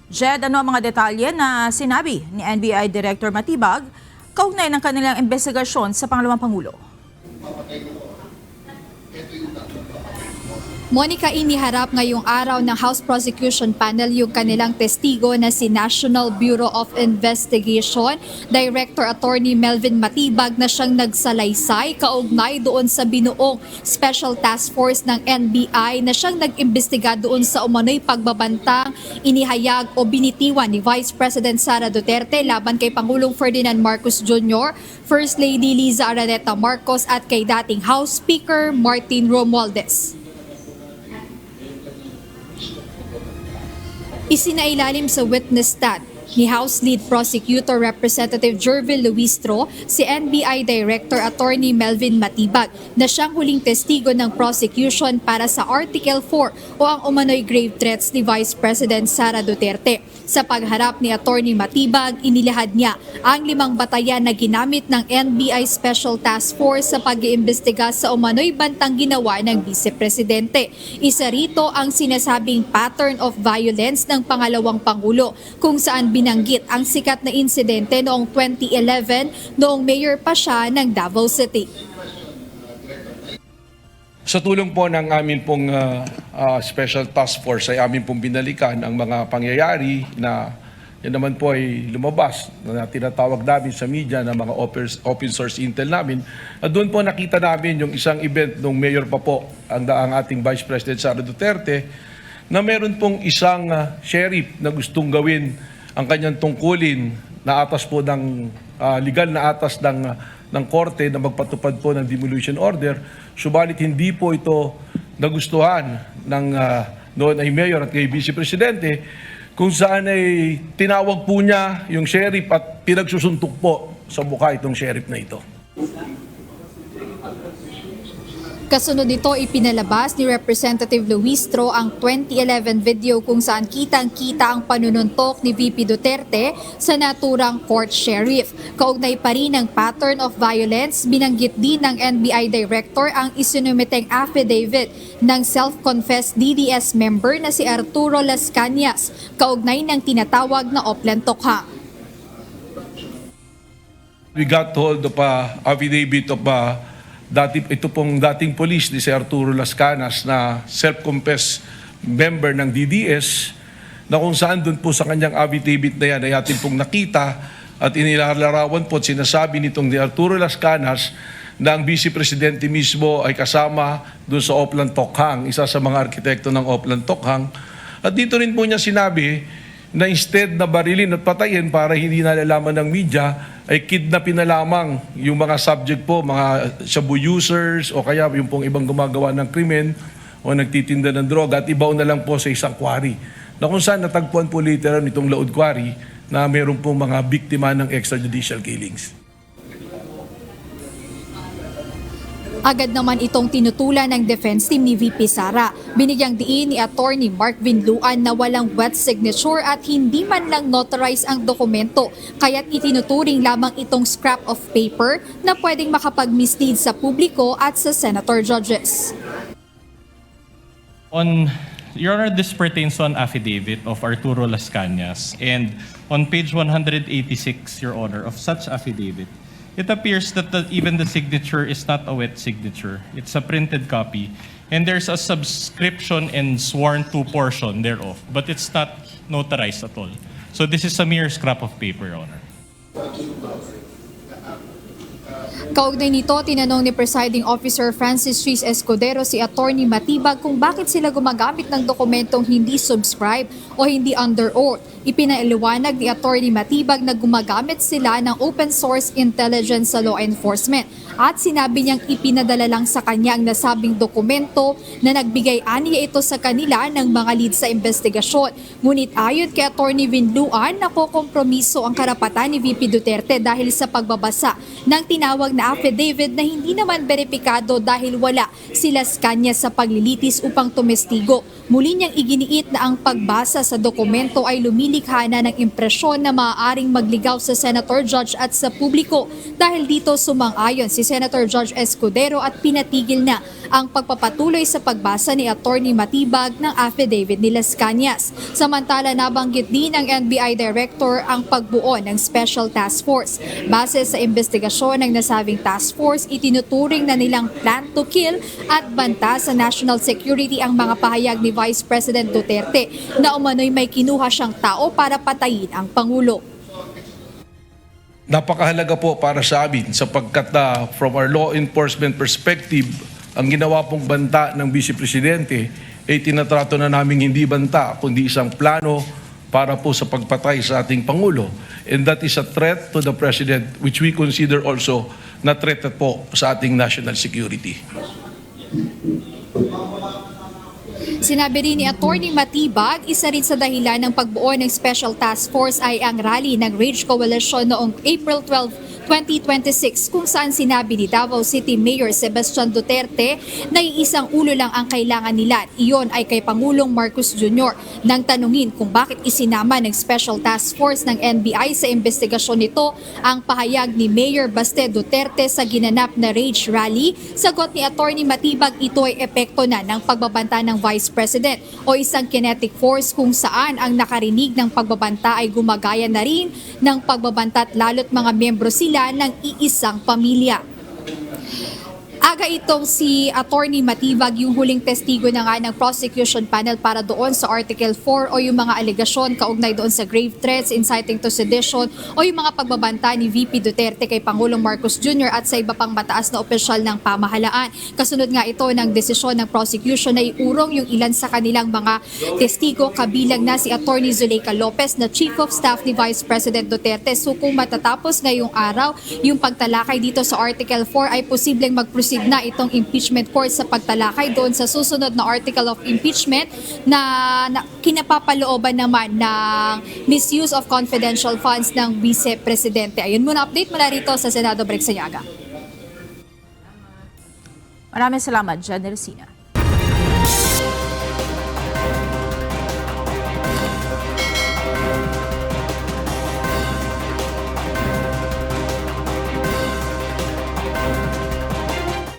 Jed, ano ang mga detalye na sinabi ni NBI Director Matibag kaugnay ng kanilang investigasyon sa pangalawang Pangulo? Monica, iniharap ngayong araw ng House Prosecution Panel yung kanilang testigo na si National Bureau of Investigation, Director Attorney Melvin Matibag na siyang nagsalaysay kaugnay doon sa binuong Special Task Force ng NBI na siyang nag-imbestiga doon sa umano'y pagbabantang inihayag o binitiwan ni Vice President Sara Duterte laban kay Pangulong Ferdinand Marcos Jr., First Lady Liza Araneta Marcos at kay dating House Speaker Martin Romualdez. Isinailalim sa witness stand ni House Lead Prosecutor Representative Jervil Luistro si NBI Director Attorney Melvin Matibag na siyang huling testigo ng prosecution para sa Article 4 o ang umano'y grave threats ni Vice President Sara Duterte. Sa pagharap ni Attorney Matibag, inilahad niya ang 5 batayan na ginamit ng NBI Special Task Force sa pag-iimbestiga sa umano'y bantang ginawa ng Vice Presidente. Isa rito ang sinasabing pattern of violence ng pangalawang Pangulo kung saan binanggit ang sikat na insidente noong 2011 noong mayor pa siya ng Davao City. Sa tulong po ng amin pong Special Task Force ay amin pong binalikan ang mga pangyayari na yan naman po ay lumabas na tinatawag namin sa media na mga open source intel namin. At doon po nakita namin yung isang event nung mayor pa po ang ating Vice President Sara Duterte na meron pong isang sheriff na gustong gawin ang kanyang tungkulin na atas po ng legal na atas ng korte na magpatupad po ng demolition order. Subalit hindi po ito nagustuhan ng noon ay mayor at kay Vice Presidente kung saan ay tinawag po niya yung sheriff at pinagsusuntok po sa mukha itong sheriff na ito. Kasunod nito, ipinalabas ni Representative Luistro ang 2011 video kung saan kitang-kita ang panununtok ni VP Duterte sa naturang court sheriff. Kaugnay pa rin ng pattern of violence, binanggit din ng NBI Director ang isinumiteng affidavit ng self-confessed DDS member na si Arturo Las Cañas, kaugnay ng tinatawag na Oplan Tokhang. We got hold of affidavit of ito pong dating police ni si Arturo Las Cañas na self-confessed member ng DDS na kung saan doon po sa kanyang affidavit na yan ay atin pong nakita at inilalarawan po at sinasabi nitong ni Arturo Las Cañas na ang Vice Presidente mismo ay kasama doon sa Oplan Tokhang, isa sa mga arkitekto ng Oplan Tokhang. At dito rin po niya sinabi na instead na barilin at patayin para hindi nalalaman ng media, ay kidnapin na lamang yung mga subject po, mga shabu users o kaya yung pong ibang gumagawa ng krimen o nagtitinda ng droga at ibaon na lang po sa isang quarry. Na kung saan natagpuan po later nitong Laod Quarry na meron pong mga biktima ng extrajudicial killings. Agad naman itong tinutulan ng defense team ni VP Sara. Binigyang diin ni Attorney Mark Vinluan na walang wet signature at hindi man lang notarize ang dokumento, kaya't itinuturing lamang itong scrap of paper na pwedeng makapag-mislead sa publiko at sa senator judges. Your Honor, this pertains to an affidavit of Arturo Las Cañas, and on page 186, Your Honor, of such affidavit, it appears that even the signature is not a wet signature. It's a printed copy. And there's a subscription and sworn to portion thereof, but it's not notarized at all. So this is a mere scrap of paper, Your Honor. Kaugnay nito, tinanong ni Presiding Officer Francis Ruiz Escudero si Attorney Matibag kung bakit sila gumagamit ng dokumentong hindi subscribe o hindi under oath. Ipinailiwanag ni Attorney Matibag na gumagamit sila ng open source intelligence sa law enforcement at sinabi niyang ipinadala lang sa kanya ang nasabing dokumento na nagbigay aniya ito sa kanila ng mga lead sa investigasyon. Ngunit ayon kay Attorney Vinluan, nakokompromiso ang karapatan ni VP Duterte dahil sa pagbabasa ng tinawag na affidavit na hindi naman beripikado dahil wala si Las Cañas sa paglilitis upang tumestigo. Muli niyang iginiit na ang pagbasa sa dokumento ay lumilikha na ng impresyon na maaaring magligaw sa Senator Judge at sa publiko. Dahil dito sumang-ayon si Senator Judge Escudero at pinatigil na ang pagpapatuloy sa pagbasa ni Attorney Matibag ng affidavit ni Las Cañas. Samantala, nabanggit din ng NBI Director ang pagbuo ng Special Task Force. Base sa investigasyon ng nasabing task force, itinuturing na nilang plan to kill at banta sa national security ang mga pahayag ni Vice President Duterte na umano'y may kinuha siyang tao para patayin ang Pangulo. Napakahalaga po para sa amin sapagkat from our law enforcement perspective, ang ginawa pong banta ng Vice Presidente ay tinatrato na namin hindi banta kundi isang plano para po sa pagpatay sa ating Pangulo. And that is a threat to the President which we consider also na threat po sa ating national security. Sinabi rin ni Attorney Matibag, isa rin sa dahilan ng pagbuo ng Special Task Force ay ang rally ng Rage Coalition noong April 12, 2026 kung saan sinabi ni Davao City Mayor Sebastian Duterte na iisang ulo lang ang kailangan nila. Iyon ay kay Pangulong Marcos Jr. Nang tanungin kung bakit isinama ng Special Task Force ng NBI sa investigasyon nito ang pahayag ni Mayor Baste Duterte sa ginanap na Rage Rally, sagot ni Attorney Matibag ito ay epekto na ng pagbabanta ng Vice President o isang kinetic force kung saan ang nakarinig ng pagbabanta ay gumagaya na rin ng pagbabanta at lalo't mga miyembro sila ng iisang pamilya. Aga itong si Attorney Matibag yung huling testigo na nga ng prosecution panel para doon sa Article 4 o yung mga alegasyon kaugnay doon sa grave threats, inciting to sedition o yung mga pagbabanta ni VP Duterte kay Pangulong Marcos Jr. at sa iba pang mataas na opisyal ng pamahalaan. Kasunod nga ito ng desisyon ng prosecution na iurong yung ilan sa kanilang mga testigo, kabilang na si Attorney Zuleika Lopez na Chief of Staff ni Vice President Duterte. So kung matatapos ngayong araw yung pagtalakay dito sa Article 4 ay posibleng mag-proceed na itong impeachment court sa pagtalakay doon sa susunod na article of impeachment na kinapapalooban naman ng misuse of confidential funds ng Vice Presidente. Ayun muna, update mula rito sa Senado, Brexanyaga. Maraming salamat, Jan Ersina.